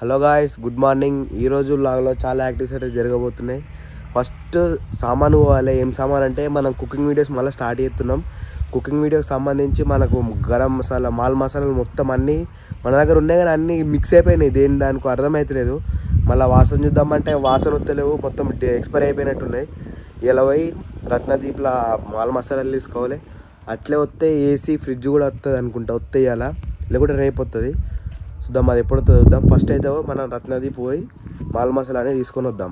Hello guys, good morning. ఈరోజు లాగ్లో చాలా activities అయితే జరగబోతున్నాయి. ఫస్ట్ సామాను పోవాలి. ఏం సామాన్ అంటే మనం కుకింగ్ వీడియోస్ మళ్ళీ స్టార్ట్ చేస్తున్నాం. కుకింగ్ వీడియోకి సంబంధించి మనకు గరం మసాలా, మాల్ మసాలాలు మొత్తం అన్నీ మన దగ్గర ఉన్నాయి, కానీ అన్నీ మిక్స్ అయిపోయినాయి. దేని దానికి అర్థమవుతలేదు. మళ్ళీ వాసన చూద్దామంటే వాసన వస్తలేవు, మొత్తం ఎక్స్పైర్ అయిపోయినట్టున్నాయి. ఇలా పోయి రత్నదీప్లో మాల్ మసాలాలు తీసుకోవాలి. అట్లే వస్తే ఏసీ ఫ్రిడ్జ్ కూడా వస్తుంది అనుకుంటా. వస్తే ఇలా లేకుంటే రేపు వస్తుంది. చూద్దాం, అది ఎప్పుడో చూద్దాం. ఫస్ట్ అయితే మనం రత్నదీప్ పోయి మాల్ మసాలా అనేది తీసుకొని వద్దాం.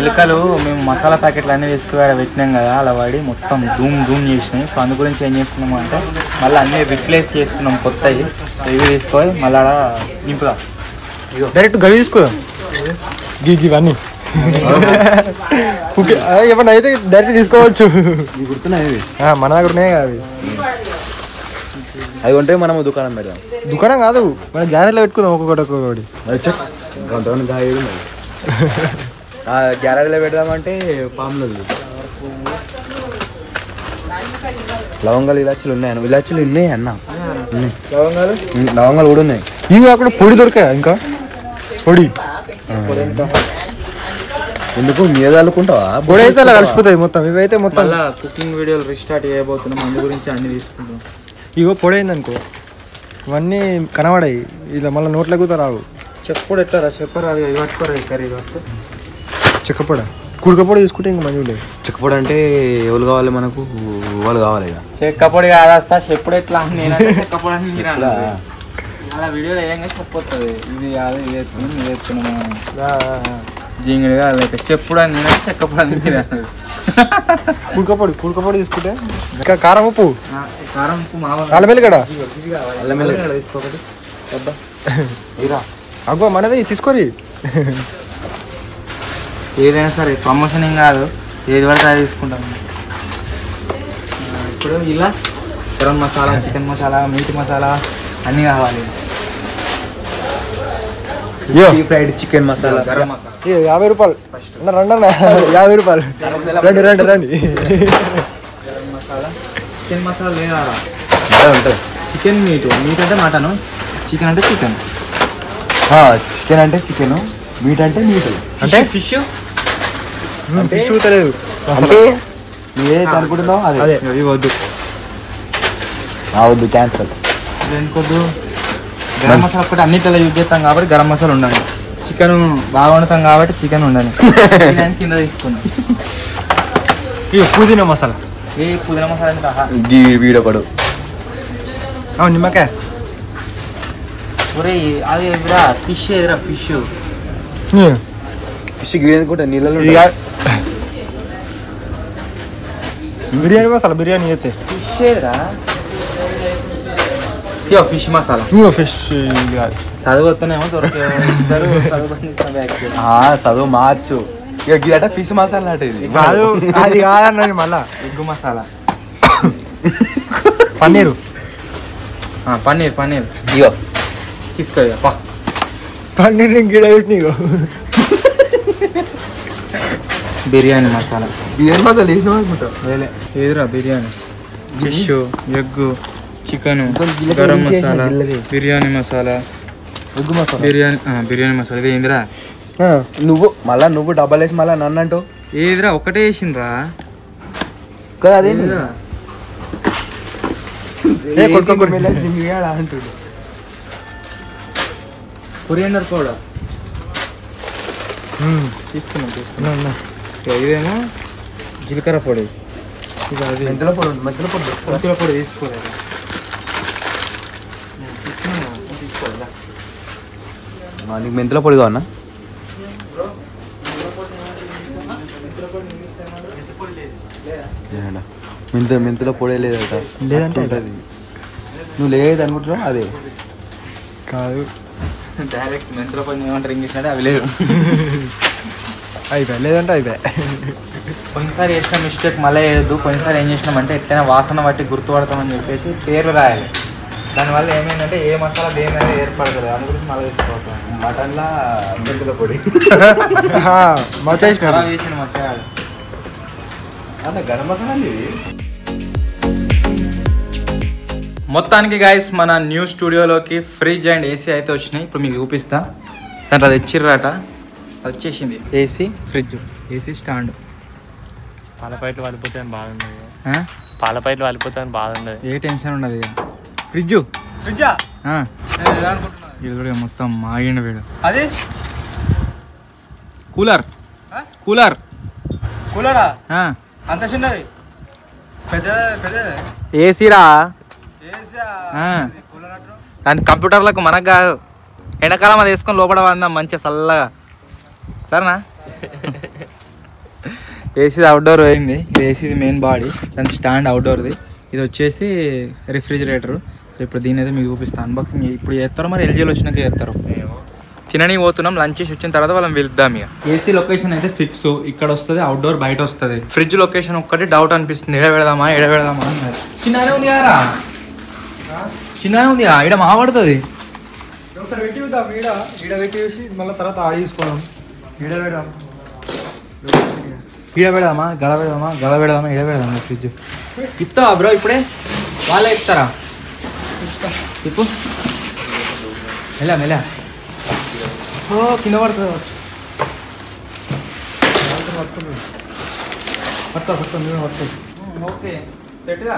ఎలుకలు మేము మసాలా ప్యాకెట్లు అన్నీ తీసుకుని పెట్టినాం కదా, అలా వాడి మొత్తం ధూమ్ చేసినాయి. సో అందు గురించి ఏం చేస్తున్నాము అంటే మళ్ళీ అన్నీ రిప్లేస్ చేస్తున్నాం. కొత్తవి ఇవి తీసుకొని మళ్ళీ నింపుదాం. డైరెక్ట్ గవి తీసుకోదాం. ఇవన్నీ ఏమన్నా అయితే డైరెక్ట్ తీసుకోవచ్చు. గుర్తున్నాయి మన దగ్గర ఉన్నాయి కదా అవి. అవి ఉంటే మనం దుకాణం పెడదాం. దుకాణం కాదు, మన గ్యారేజ్లో పెట్టుకుందాం. ఒక్కొక్కటి కొంతమంది గాయలు గ్యారేజ్లో పెడదామంటే పాములు లవంగాలు ఇలాచీలు ఉన్నాయి. ఇలాచీలు ఉన్నాయి అన్న, లవంగాలు కూడా ఉన్నాయి. ఇవి అక్కడ పొడి దొరికాయా? ఇంకా పొడి ఎందుకు మీద అనుకుంటావా? పొడి అయితే అలా కలిసిపోతాయి మొత్తం. ఇవైతే మొత్తం కుకింగ్ వీడియోలు రీస్టార్ట్ చేయబోతున్నాం. అందు గురించి అన్ని తీసుకుంటాం. ఇగో పొడి అయిందనుకో, ఇవన్నీ కనబడాయి. ఇలా మళ్ళీ నోట్ల కూత రావు. చెప్పడు ఎట్లా రా, చెప్పరు. అది పట్టుకోరా, కర్రీ పట్టుకో. చెక్కపొడ, కుడకపొడి తీసుకుంటే ఇంకా మంచిగా ఉండేది. చెక్కపొడి అంటే ఎవరు కావాలి మనకు? వాళ్ళు కావాలి. ఇక చెక్కపొడి కాదా, చెప్పుడు ఎట్లా? నేనంటే చెక్కపొడి అని మీరు అలా వీడియోలో ఏంగా చెప్పొస్తుంది. ఇది కాదు, ఇది ఎత్తున్నాం, ఇది ఎత్తున్నాము జింగిడిగా లైక్ చెప్పుడు అని నేనంటే చెక్కపొడి అని మీరు అన్నది. కుడకపొడి తీసుకుంటే ఇంకా కారం ఉప్పు, కారం ఉప్పు, మామూలు అల్లం వెల్లిగడ్డ తీసుకోకటి అగ్గో మనది తీసుకోరి. ఏదైనా సరే ప్రమోషన్ ఏం కాదు, ఏది పడితే అది తీసుకుంటాం. ఇప్పుడు ఇలా గరం మసాలా, చికెన్ మసాలా, మీట్ మసాలా అన్నీ కావాలి. ఫ్రైడ్ చికెన్ మసాలా, గరం మసాలా 50 రూపాయలు రండి అన్న. 50 రూపాయలు రండి. గరం మసాలా, చికెన్ మసాలా లేదా ఉంటుంది. చికెన్ మీట్ అంటే మటను, చికెన్ అంటే చికెన్, చికెన్ అంటే చికెన్, మీట్ అంటే మీట్. అంటే ఫిష్ ఫిష్ తెలియదు ఏదైతే అనుకుంటున్నావు అదే. ఇవి వద్దు, వద్దు, క్యాన్సల్. దేనికొద్దు? గరం మసాలా ఒకటి అన్నిట్లో యూజ్ చేస్తాం కాబట్టి గరం మసాలా ఉండాలి. చికెన్ బాగా వండుతాం కాబట్టి చికెన్ ఉండాలి. కింద తీసుకున్నాం. ఇక పుదీనా మసాలా, ఏ పుదీనా మసాలా అంటే వీడొకడు నిమ్మకాయ. ఒరే అది ఎదురా ఫిష్, ఎదురా ఫిష్. ఫిష్ గీడనుకుంటా నీళ్ళలో. బిర్యానీ మసాలా, బిర్యానీ చేస్తే ఫిష్ ఎదురా. ఫిష్ మసాలా, ఫిష్ చదువుతానేమో చదువు మార్చు. ఇక గీట ఫిష్ మసాలా అంటే ఇది కాదు, అది కాదన్నది. మళ్ళా ఎగ్గు మసాలా, పన్నీరు, పన్నీర్ ఇగో తీసుకో. పన్నీర్ గిడ నీకు. బిర్యానీ మసాలా, బిర్యానీ మసాలా వేసినావు అనుకుంటా. ఏదిరా biryani, fish, egg, chicken, garam masala, biryani masala, egg masala, biryani masala. ఇది ఏందిరా? నువ్వు డబ్బల్ వేసి మళ్ళీ నన్ను అంటూ ఏదిరా ఒకటే వేసిండ్రా కదా. అదే అంటుడు. కొరియండర్ పౌడర్ తీసుకున్నాం. ఇదేమో జీలకర్ర పొడి, ఇది అది మెంతుల పొడి తీసుకోలేదు. నీకు మెంతుల పొడి కావన్నా? మెంతుల పొడి లేదట. లేదంటే ఉంటుంది. నువ్వు లేదు అనుకుంటున్నావు అదే కాదు. డైరెక్ట్ మెంతుల పొడి ఏమంటారు ఇంగ్లీష్ అంటే అవి లేదు. అయిపోయా, లేదంటే అయిపోయా. కొన్నిసారి చేసిన మిస్టేక్ మళ్ళీ వేయద్దు. కొన్నిసారి ఏం చేసినామంటే ఎట్లయినా వాసన బట్టి గుర్తుపడతామని చెప్పేసి పేర్లు రాయాలి. దానివల్ల ఏమైందంటే ఏ మసాలా దేని అనేది ఏర్పడదు. దాని గురించి మళ్ళీ తీసుకోవతాం. మటన్లా మెంతుల పొడి చేసిన మర్చిపోయాలి. గరం మసాలా. మొత్తానికి గాయస్ మన న్యూ స్టూడియోలోకి ఫ్రిడ్జ్ అండ్ ఏసీ అయితే వచ్చినాయి. ఇప్పుడు మీకు చూపిస్తా. దాంట్లో అది తెచ్చిర్రాట, అది వచ్చేసింది. AC, fridge, AC stand. పాల పైట్లు వాలిపోతాయని బాగుంది. పాల పైట్లు వాలిపోతాయని బాగుంది. ఏ టెన్షన్ ఉండదు ఇక. ఫ్రిడ్జ్ ఇది కూడా మొత్తం మాగిండు వీడు. అది కూలర్ కూలర్ కూలరా అంత చిన్నది ఏసీరా. దాని కంప్యూటర్లకు మనకు కాదు. ఎండాకాలం అది వేసుకొని లోపల పడదాం మంచిగా చల్లగా. సరేనా? ఏసీ అవుట్డోర్ పోయింది. ఇది ఏసీది మెయిన్ బాడీ, దాని స్టాండ్ అవుట్డోర్ది. ఇది వచ్చేసి రిఫ్రిజిరేటర్. సో ఇప్పుడు దీని అయితే మీకు చూపిస్తాను అన్బాక్సింగ్. ఇప్పుడు చేస్తారో మరి ఎల్జీలో వచ్చినాక చేస్తారు. తినని పోతున్నాం, లంచ్ చేసి వచ్చిన తర్వాత వాళ్ళని వెళ్దాం. ఇక ఏసీ లొకేషన్ అయితే ఫిక్స్, ఇక్కడ వస్తుంది, అవుట్డోర్ బయట వస్తుంది. ఫ్రిడ్జ్ లొకేషన్ ఒక్కటి డౌట్ అనిపిస్తుంది, ఎడ పెడదామా అని. చిన్ననే ఉంది కదా, చిన్ననే ఉంది, ఈడ మాపడుతుంది. ఒకసారి పెట్టి చూద్దాం. ఈడ పెట్టి చూసి మళ్ళీ తర్వాత ఆడ తీసుకోవడం. ఈడ పెడదామా గడ పెడదామా ఈడ పెడదామా ఫ్రిడ్జ్. ఇస్తావా బ్రో? ఇప్పుడే వాళ్ళే ఇస్తారా? ఇప్పుడు మెల్ల కింద పడుతుంది. ఓకే సెట్గా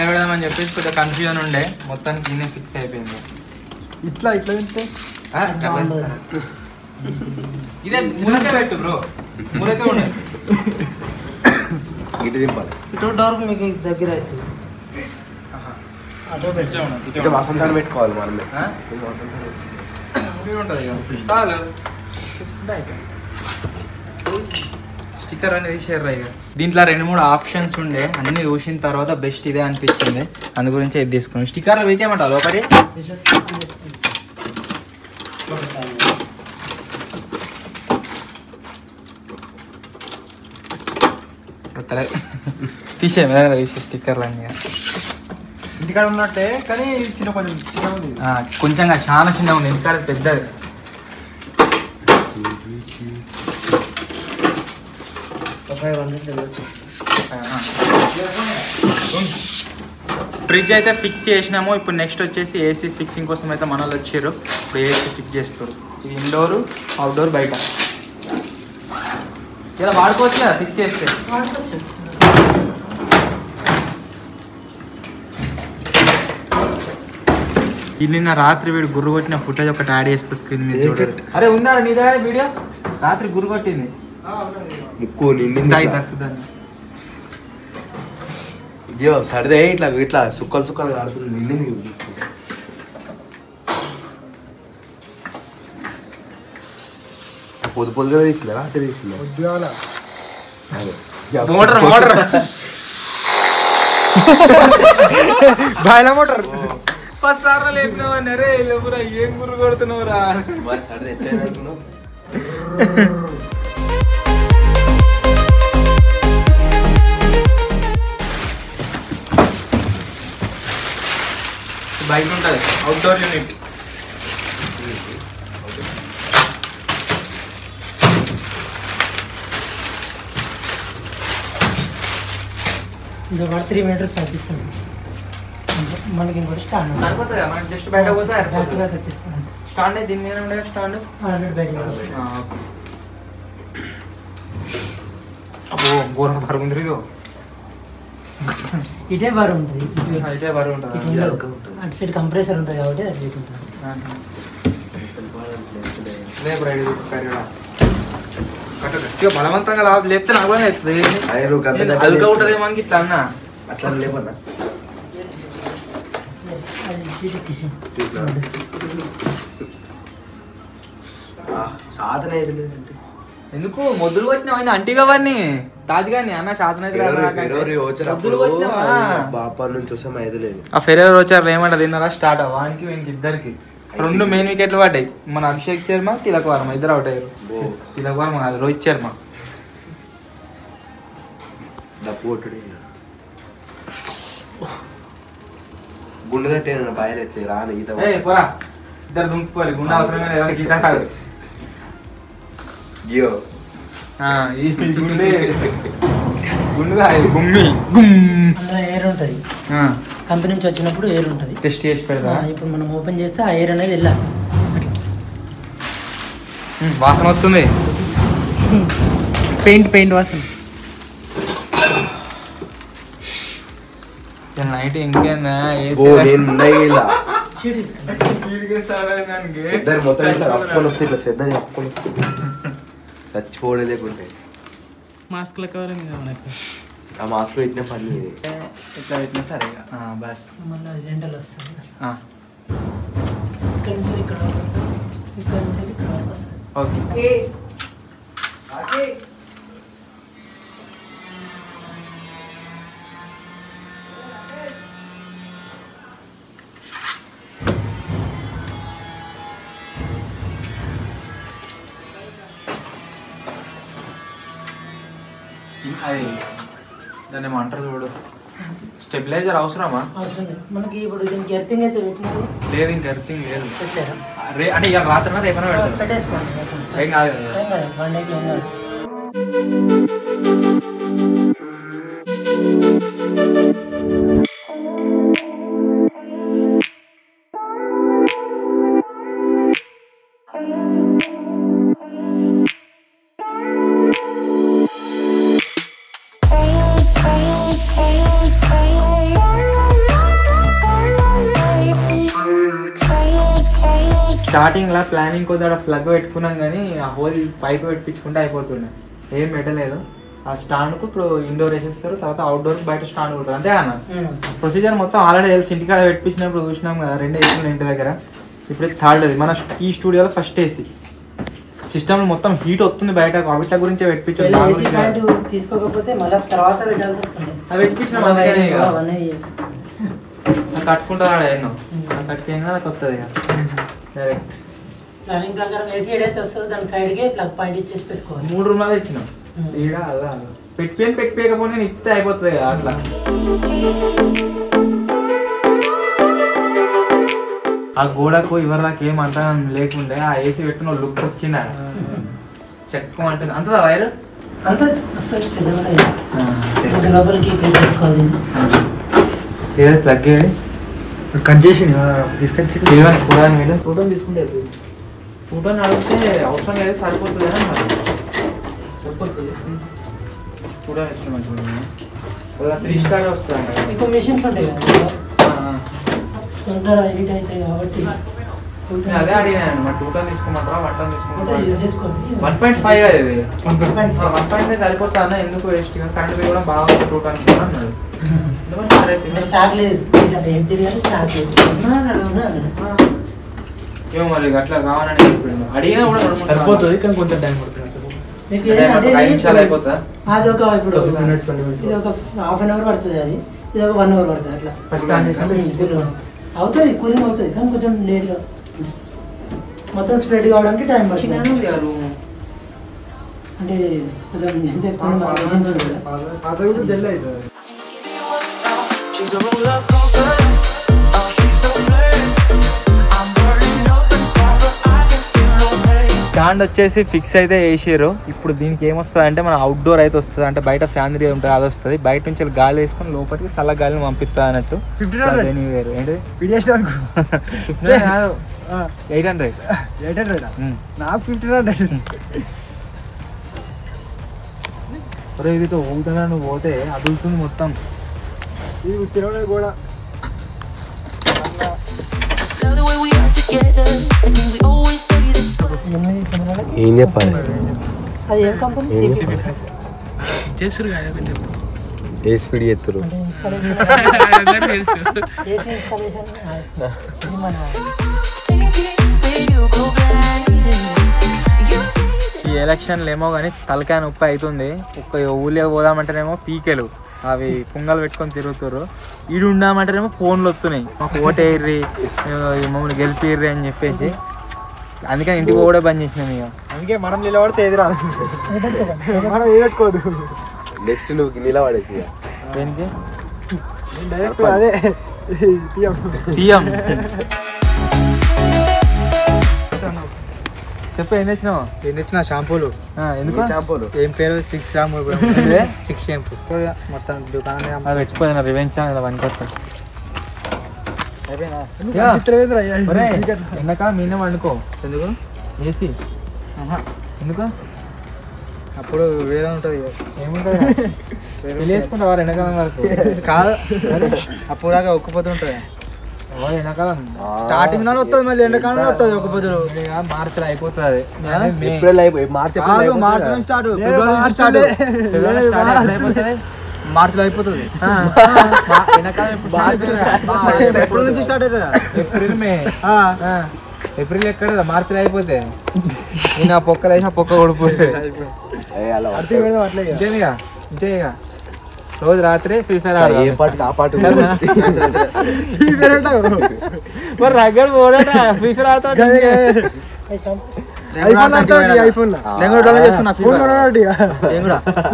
పెడదాం అని చెప్పేసి కొద్దిగా కన్ఫ్యూజన్ ఉండే, మొత్తానికి దీన్ని ఫిక్స్ అయిపోయింది. ఇట్లా తింటే ఇదే మూలకే పెట్టు బ్రో, మూలకే ఉండే. ఇటు దింపాలి, ఇటు డోర్ మీకు దగ్గర అవుతుంది. ఇటు వసంతాన్ని పెట్టుకోవాలి మనమే. చాలు స్టిక్కర్ అనేది షేర్ ఇక. దీంట్లో 2-3 ఆప్షన్స్ ఉండే, అన్ని చూసిన తర్వాత బెస్ట్ ఇదే అనిపించింది, అందు గురించి ఇది తీసుకున్నాం. స్టిక్కర్ వీకేమంటారు లోపలి తీసే స్టిక్కర్లు అన్నీ ఇంటికాడ ఉన్నట్టే, కానీ చిన్న కొంచెం చిన్న ఉంది. కొంచెం చాలా చిన్న ఉంది, ఇంటికాడ పెద్దది. ఫ్రిడ్జ్ అయితే ఫిక్స్ చేసినాము. ఇప్పుడు నెక్స్ట్ వచ్చేసి ఏసీ ఫిక్సింగ్ కోసం అయితే మన వాళ్ళు వచ్చారు. ఇప్పుడు ఏసీ ఫిక్స్ చేస్తారు. ఇది ఇండోర్ అవుట్డోర్ బయట ఇలా వాడుకోవచ్చు కదా ఫిక్స్ చేస్తే. ఇది నిన్న రాత్రి వీడు గుర్రు కొట్టిన ఫుటేజ్ ఒకటి యాడ్ చేస్తుంది స్క్రీన్ మీద చూడండి. అరే ఉందా నీ దగ్గర వీడియో? రాత్రి గుర్రు కొట్టింది ముక్కు నిండింది. అయ్యో సరిదే, ఇట్లా ఇట్లా సుక్కలు ఆడుతుంది, నిండింది. పొద్దుగా తీసిందా రాత్రి తీసిందా? మోటార్ బాయిల మోటార్ 10 సార్లు లేపినావా? నరే లేవురా, ఏం గుర్రు కొడుతున్నావురా? మరి సరిదే ఎట్లా బయట ఉంటుంది అవుట్డోర్ యూనిట్. ఇది 3 మీటర్స్ పంపిస్తాను. మనకి ఇంకోటి స్టాండ్ సరిపోతుంది కదా, మనకి జస్ట్ బయట పోతే బ్యాక్గా కట్టిస్తాను. స్టాండ్ దీని మీద ఉండే స్టాండ్ బయట అబ్బో ఘోరంగా బరువు ఉంది. ఇదో ఇటే బరువు ఉంటుంది, అయితే బరువు ఉంటుంది. అటు సైడ్ కంప్రెసర్ ఉంటుంది కాబట్టి అది ఉంటుంది. బలవంతంగా లేపితే నాకు కూడా అవుతుంది. అల్గా ఉంటుందేమో అని ఇట్లా అన్న. అట్లా లేవన్నా సాధన అయితే లేదంటే ఎందుకు మొద్దులు కొట్టినావు ఆయన అంటిగా వాడిని తాజ్ గాని అన్న శాతం బాపా నుంచి వస్తే అయితే లేదు. ఆ ఫెరర్ వచ్చారు ఏమంటారు తిన్నారా స్టార్ట్ వానికి వీనికి ఇద్దరికి 2 మెయిన్ వికెట్లు పడ్డాయి. మన అభిషేక్ శర్మ, తిలక్ వర్మ ఇద్దరు అవుట్ అయ్యారు. తిలక్ వర్మ కాదు, రోహిత్ శర్మ. డప్పు కొట్టుడే గుండె కట్టే బాయలైతే రాను ఈత. పోరా ఇద్దరు దుంకుపోరు, గుండె అవసరమే లేదా ఈత కాదు. గియో ఈ గుండె గుండుగా గుమ్మి అందులో ఎయిర్ ఉంటుంది. కంపెనీ నుంచి వచ్చినప్పుడు ఎయిర్ ఉంటుంది. టెస్ట్ చేసి పెడతా. ఇప్పుడు మనం ఓపెన్ చేస్తే ఆ ఎయిర్ అనేది వెళ్ళాలి. వాసన వస్తుంది. పెయింట్ వాసన. నైట్ ఇంకేందా చచ్చిపోవడం లేకుంటే మాస్క్ల కవర్ కదా మనకు. ఆ మాస్క్ పెట్టిన పని ఇది. ఇట్లా పెట్టినా సరే బస్. మళ్ళీ జెంటల్ వస్తుంది. ఓకే ఇక్కడ నుంచి ఇక్కడ వస్తుంది. ఇక్కడ నుంచి ఇక్కడ వరకు వస్తుంది. అది దాన్ని ఏమంటారు చూడు, స్టెబిలైజర్ అవసరమా? అవసరం లేదు మనకి. ఇప్పుడు దీనికి ఎర్తింగ్ అయితే పెట్టినారు. లేదు, ఇంక ఎర్తింగ్ లేదు. పెట్టారా? అంటే ఇక రాత్రి రేపైనా పెడతారు. పెట్టేసుకోండి. ఏం కాదు. ఏం కాదు, 1 డేకి ఏం కాదు. స్టార్టింగ్ లా ప్లానింగ్ కొద్ది ప్లగ్ పెట్టుకున్నాం కానీ ఆ హోల్ పైప్ పెట్టించుకుంటే అయిపోతుండే. ఏం పెట్టలేదు. ఆ స్టాండ్ కు ఇప్పుడు ఇండోర్ వేసేస్తారు, తర్వాత అవుట్డోర్ బయట స్టాండ్ ఉంటుంది. అంతే అన్న ప్రొసీజర్ మొత్తం ఆల్రెడీ తెలిసి. ఇంటికాడ పెట్టించినప్పుడు చూసినాం కదా, 2 ఏసీలు ఇంటి దగ్గర. ఇప్పుడు 3rd అది. మన ఈ స్టూడియోలో ఫస్ట్ ఏసీ. సిస్టమ్ మొత్తం హీట్ వస్తుంది బయట. వాటి గురించి పెట్టించాం. తీసుకోకపోతే మళ్ళీ తర్వాత పెట్టాల్సి వస్తుంది. అది పెట్టించిన కట్టుకుంటారా ఎన్నో కట్టుకేనా వస్తుంది డైరెక్ట్. ప్లానింగ్ ప్రకారం ఏసీ ఏదైతే వస్తుందో దాని సైడ్కి ప్లగ్ పాయింట్ ఇచ్చేసి పెట్టుకోవాలి. 3 రూమ్లలో ఇచ్చినాం. ఈడ అలా పెట్టిపోయకపోతే నేను ఇస్తే అయిపోతుంది కదా అట్లా. ఆ గోడకు ఎవరి దాకా ఏమంతా లేకుండే ఆ ఏసీ పెట్టిన లుక్ వచ్చింది. చెక్కు అంటుంది అంత వైర్ అంతా వస్తుంది. పెద్దగా లోపలికి చేసుకోవాలి. ఏదో ప్లగ్ కట్ చేసి తీసుకొచ్చి కూడాని మీద ఫోటో తీసుకుంటే ఫోటోని అడిగితే అవసరం లేదు, సరిపోతుంది అని మరి. సరిపోతుంది. ఫోటో వేసుకున్నాం అలా 3 స్టార్ వస్తుంది. ఎక్కువ మిషన్స్ ఉంటాయి కదా, తొందర హీట్ అవుతాయి కాబట్టి అదే అడిగాను. మరి 2 టన్ తీసుకోమంటారా 1 టన్ తీసుకోమంటారా? 1.5 కదా ఇది. 1.5 సరిపోతా అన్న, ఎందుకు వేస్ట్ గా. కరెంట్ బిల్ కూడా బాగా 2 టన్స్ అన్నాడు. స్టార్ట్ లేదు, స్టార్ట్ లేదు. ఏమో మరి అట్లా కావాలని చెప్పిండు. అడిగినా కూడా సరిపోతుంది కానీ కొంచెం టైం పడుతుంది. మీకు 5 నిమిషాలు అయిపోతుందా? అది ఒక ఇప్పుడు ఇది ఒక ½ an hour పడుతుంది. అది ఇది ఒక 1 hour పడుతుంది. అట్లా ఫస్ట్ ఆన్ చేసినప్పుడు అవుతుంది, కూలింగ్ అవుతుంది కానీ కొంచెం లేట్గా. మొత్తం స్ప్రెడ్ కావడానికి టైం పడుతుంది. అంటే కొంచెం ఎంత ఎక్కువ మెషిన్స్ ఉంటాయి. పాత కూడా జల్ది అవుతుంది. She's a roller coaster. Oh, she's so flame. I'm burning up inside, but I can feel no pain. Stand వచ్చేసి ఫిక్స్ అయితే వేసారు. ఇప్పుడు దీనికి ఏమొస్తుంది అంటే మన అవుట్డోర్ అయితే వస్తుంది. అంటే బయట ఫ్యాన్ ఉంటుంది, అది వస్తుంది. బయట నుంచి గాలి వేసుకొని లోపలికి చల్ల గాలిని పంపిస్తా అన్నట్టు. 1500 ఏంటి 800 నాకు 1500. ఇది ఊగుతున్నా నువ్వు పోతే అదులుతుంది మొత్తం. ఇది తిరగలే కూడా. Love the way we are together, and we always stay this way. ఏం చెప్పాలి? అది ఏం కంపెనీ? చేస్తారు కదా ఏ స్పీడ్ చేస్తారు? అంటే ఇన్స్టాలేషన్ తెలుసు. ఏసీ ఇన్స్టాలేషన్ ఇది మన Take it where you go back. You say ఈ ఎలక్షన్లు ఏమో కానీ తలకాయ నొప్పి అవుతుంది. ఒక్క ఊళ్ళో పోదామంటేనేమో పీకెలు అవి పుంగలు పెట్టుకొని తిరుగుతారు. ఈడు ఉండామంటేనేమో ఫోన్లు వస్తున్నాయి, మాకు ఓటేర్రి మమ్మల్ని గెలిపిర్రి అని చెప్పేసి. అందుకని ఇంటికి కూడా బంద్ చేసినాం. ఇక అందుకే మనం నిలబడితే ఏది రాదు, మనం ఏదట్టుకోదు. నెక్స్ట్ నువ్వు నిలబడేసి దేనికి డైరెక్ట్ అదే తీయం. చెప్పు ఏం తెచ్చినావు? ఏం తెచ్చిన షాంపూలు ఎందుకు షాంపూలు ఏం పేరు 6 షాంపూ మొత్తం దుకాణం వచ్చిపోయిన రివెంజ్ ఛానల్ పనికొస్తా ఎండాకాలం మీనే వండుకో. ఎందుకు ఏసీ ఎందుకు? అప్పుడు వేరే ఉంటుంది ఏముంటుంది పెళ్లి చేసుకుంటావా ఎండాకాలం వరకు? కాదు అప్పుడు దాకా ఒక్కపోతుంటుంది ఎండాకాలం స్టార్టింగ్ నాడు వస్తుంది మళ్ళీ ఎండాకాలం వస్తుంది ఒక్కపోతులు మార్చిలో అయిపోతుంది. ఏప్రిల్ మార్చ్ మార్చి నుంచి స్టార్ట్ మార్చిలో అయిపోతుంది ఎప్పటి నుంచి స్టార్ట్ అవుతుందా? ఏప్రిల్ మే ఏప్రిల్ ఎక్కడ మార్చిలో అయిపోతే నేను ఆ పొక్కలు వేసి ఆ పొక్క కొడిపోతే ఇంకేమిగా ఇంకేగా రోజు రాత్రి ఫ్రీ ఫైర్ ఏ పాటు ఆ పాటు మరి రగ్గడు పోడట ఫ్రీ ఫైర్ ఆడతాడు.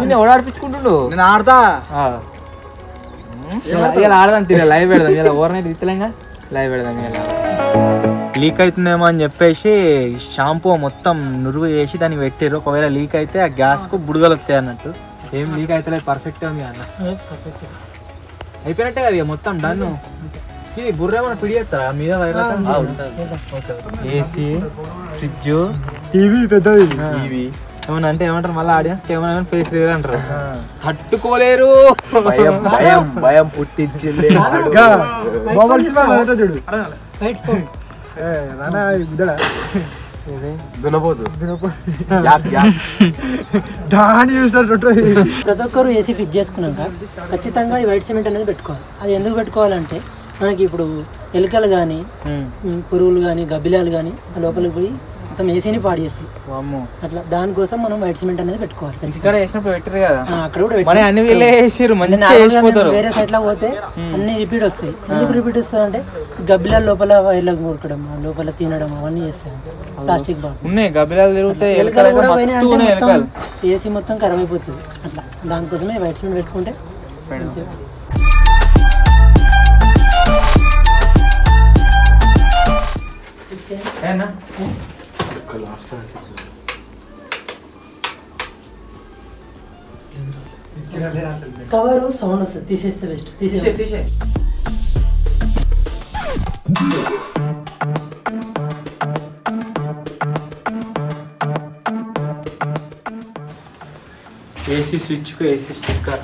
నేను ఓడాడిపించుకుంటుండు. నేను ఆడతా ఇలా ఆడదాం తినే లైవ్ పెడదాం ఇలా ఓవర్ నైట్ ఇస్తలేంగా లైవ్ పెడదాం ఇలా. లీక్ అవుతుందేమో అని చెప్పేసి షాంపూ మొత్తం నురుగు చేసి దాన్ని పెట్టారు. ఒకవేళ లీక్ అయితే ఆ గ్యాస్కు బుడగలు వస్తాయి అన్నట్టు. ఏం లీక్ అయితే పర్ఫెక్ట్గా ఉంది అన్న. అయిపోయినట్టే కదా ఇక మొత్తం డన్. ఇది బుర్ర ఏమైనా పిడిచేస్తారా మీద ఏసీ ఫ్రిడ్జ్ టీవీ పెద్దది ఏమన్నా అంటే ఏమంటారు మళ్ళీ ఆడియన్స్ ఏమైనా ఫేస్ రివీల్ అంటారు. తట్టుకోలేరు భయం పుట్టించింది. చూడు దాని ప్రతి ఒక్కరు ఏసీ ఫిట్ చేసుకున్నాక ఖచ్చితంగా ఈ వైట్ సిమెంట్ అనేది పెట్టుకోవాలి. అది ఎందుకు పెట్టుకోవాలంటే మనకి ఇప్పుడు ఎలుకలు కానీ పురుగులు కానీ గబ్బిలాలు కానీ లోపలికి పోయి మొత్తం ఏసీని పాడు చేస్తాయి. అట్లా దానికోసం మనం వైట్ సిమెంట్ అనేది పెట్టుకోవాలి. ఇక్కడ వేసినప్పుడు పెట్టారు కదా అక్కడ కూడా అన్ని వీళ్ళే వేసారు. వేరే సైడ్ లో పోతే అన్ని రిపీట్ వస్తాయి. ఎందుకు రిపీట్ వస్తాయి అంటే గబ్బిలాల లోపల వైర్లు కొట్టడం లోపల తినడం అవన్నీ చేస్తాయి. ప్లాస్టిక్ బాటిల్ ఉన్నాయి గబ్బిలాలు తిరుగుతాయి. ఏసీ మొత్తం ఖరాబ్ అయిపోతుంది. అట్లా దానికోసమే వైట్ సిమెంట్ పెట్టుకుంటే కవర్ సౌండ్ వస్తుంది. తీసేస్తే బెస్ట్. తీసే ఏసీ స్విచ్ కు ఏసీ స్టిక్కర్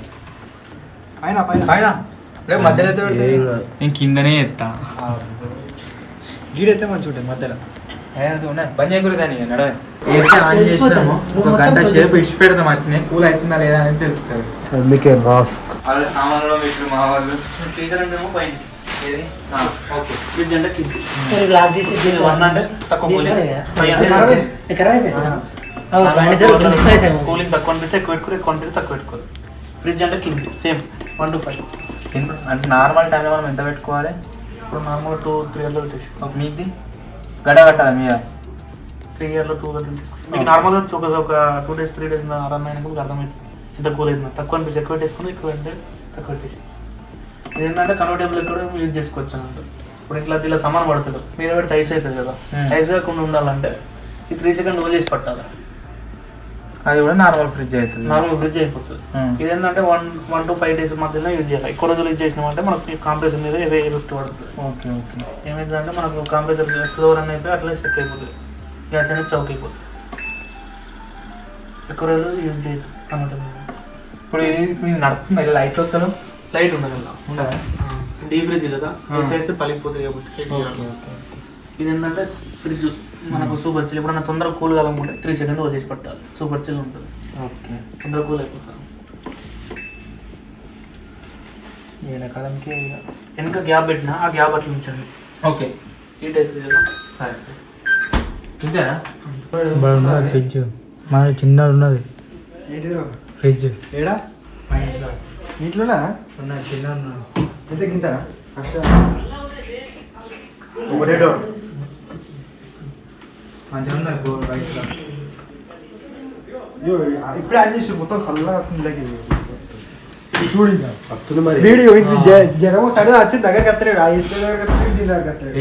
పైన పైన మధ్యలో నేను కిందనే ఎత్తా. గీడైతే మంచిగా ఉంటుంది మధ్యలో బంద్ చేయకూడదు దాన్ని నడవ. ఏసీ ఆన్ చేసినాము ఒక గంట సేపు ఇడిచి పెడతాం. అట్నే కూల్ అవుతుందా లేదా అని తెలుస్తుంది. అందుకే మాస్క్ వాళ్ళ సామాన్లో పెట్టిన మా వాళ్ళు ఫ్రీజర్ అంటే పైన ఓకే ఫ్రిడ్జ్ అంటే తక్కువ కూలింగ్ తక్కువ అనిపిస్తే ఎక్కువ పెట్టుకోరు, ఎక్కువ అనిపిస్తే తక్కువ పెట్టుకోరు. ఫ్రిడ్జ్ అంటే కింది సేమ్ 1 to 5 అంటే నార్మల్ టైంలో మనం ఎంత పెట్టుకోవాలి? ఇప్పుడు నార్మల్ 2-3 ఇయర్లో పెట్టేసి మీది గడ కట్టాలి మీద 3 ఇయర్లో 2 మీకు నార్మల్గా ఒక 2 days 3 days రన్ అయినాక మీకు అర్థమైంది ఎంత కూల్ అవుతుంది. తక్కువ అనిపిస్తే ఎక్కువ పెట్టేసుకుని ఎక్కువ అంటే తక్కువ పెట్టేసి. ఇది ఏంటంటే కన్వర్టబుల్ ఎక్కడ యూజ్ చేసుకోవచ్చు అన్నట్టు. ఇప్పుడు ఇట్లా ఇలా సమానం పడుతుంది మీద పెడితే ఐస్ అవుతుంది కదా. ఐస్ కాకుండా ఉండాలంటే ఈ 3 seconds ఓల్ చేసి పట్టాలి. అది కూడా నార్మల్ ఫ్రిడ్జ్ అవుతుంది. నార్మల్ ఫ్రిడ్జ్ అయిపోతుంది. ఇది ఏంటంటే 1 to 5 days మధ్యలో యూజ్ చేయాలి. ఎక్కువ రోజులు యూజ్ చేసినామంటే మనకు కాంప్రెసర్ మీద ఎఫెక్ట్ పడుతుంది. ఓకే ఓకే ఏమైందంటే మనకు కాంప్రెసర్ స్లో రన్ అయిపోయి అట్లా స్టెక్ అయిపోతుంది. గ్యాస్ అనేది చౌక్ అయిపోతుంది. ఎక్కువ రోజులు యూజ్ చేయదు అన్నమాట. ఇప్పుడు ఇది నడుస్తుంది ఇలా లైట్ వస్తాను లైట్ ఉండదు ఇలా ఉండదా? డీ ఫ్రిడ్జ్ కదా ఫ్రిడ్జ్ అయితే పలిగిపోతుంది కాబట్టి. ఇది ఏంటంటే ఫ్రిడ్జ్ మనకు సూపర్ చిల్. ఇప్పుడు తొందరగా కూల్ కాలనుకుంటే 3 seconds వదిలేసి పట్టాలి. సూపర్ చిల్ ఉంటుంది. ఓకే తొందరగా కూల్ అయిపోతుంది. ఎండాకాలంకి వెనక గ్యాప్ పెట్టినా ఆ గ్యాప్ అట్లా ఉంచండి. ఓకే హీట్ అవుతుంది కదా. సరే సరే ఇంతేనా? ఫ్రిడ్జ్ మా చిన్నది ఉన్నది ఫ్రిడ్జ్ ఏడా మా ఇంట్లో ఇంట్లోనా ఉన్నది చిన్న ఉన్నది. ఎంత గింతనా ఒకటే డోర్ మంచిగా ఉన్నది గోల్ బయటలో. ఇప్పుడే ఆన్ చేసి మొత్తం చల్లగా చూడు వస్తుంది మరి వీడియో జనం సరే వచ్చి దగ్గరికి వస్తలేడు. ఆ ఇసుక దగ్గరికి వస్తలేడు, దీని దగ్గరికి వస్తలేడు.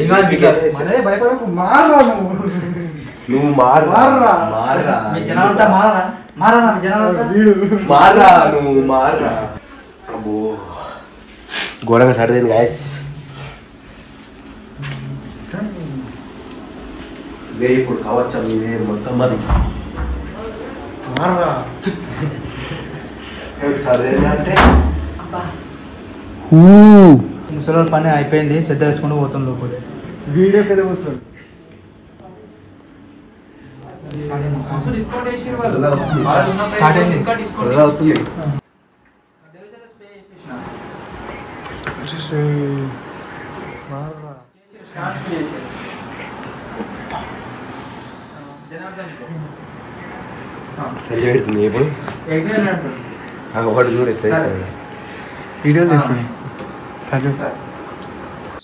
మనదే భయపడకు మారా నువ్వు నువ్వు మారా మీ జనాలంతా మారా మీ జనాలంతా మారా నువ్వు మారా. అబ్బో ఘోరంగా సరిపోయింది గాయస్. ఇదే ఇప్పుడు కావచ్చా ఇదే మొత్తం మరి సరేనా అంటే ముసలి పని అయిపోయింది, శ్రద్ధ వేసుకుంటూ పోతాం లోపల. వీడియో పెద్ద వస్తుంది. సరి పెడుతుంది ఇప్పుడు ఒకటి చూడు వీడియో తీస్తాను.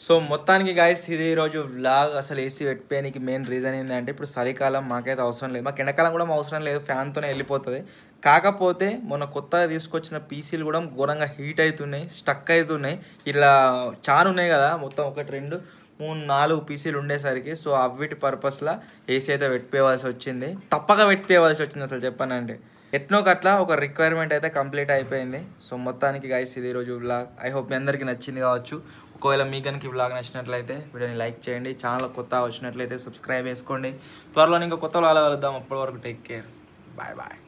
సో మొత్తానికి గాయస్ ఇది ఈరోజు వ్లాగ్. అసలు ఏసీ పెట్టిపోయానికి మెయిన్ రీజన్ ఏంటంటే ఇప్పుడు చలికాలం మాకైతే అవసరం లేదు, మాకు ఎండాకాలం కూడా అవసరం లేదు, ఫ్యాన్తోనే వెళ్ళిపోతుంది. కాకపోతే మొన్న కొత్తగా తీసుకొచ్చిన పీసీలు కూడా ఘోరంగా హీట్ అవుతున్నాయి, స్టక్ అవుతున్నాయి. ఇలా చాలా ఉన్నాయి కదా, మొత్తం 1 2 3 4 పీసీలు ఉండేసరికి సో అవిటి పర్పస్లో ఏసీ అయితే పెట్టిపోవాల్సి వచ్చింది, తప్పక పెట్టిపోవాల్సి వచ్చింది. అసలు చెప్పానంటే ఎట్నో కట్లా ఒక రిక్వైర్మెంట్ అయితే కంప్లీట్ అయిపోయింది. సో మొత్తానికి గైస్ ఇది ఈరోజు వ్లాగ్. ఐ హోప్ మీ అందరికీ నచ్చింది కావచ్చు. ఒకవేళ మీ కనుక వ్లాగ్ నచ్చినట్లయితే వీడియోని లైక్ చేయండి, ఛానల్ కొత్త వచ్చినట్లయితే సబ్స్క్రైబ్ చేసుకోండి. త్వరలో ఇంకా కొత్త వ్లాగ్ కలుద్దాం. అప్పటి వరకు టేక్ కేర్, బాయ్ బాయ్.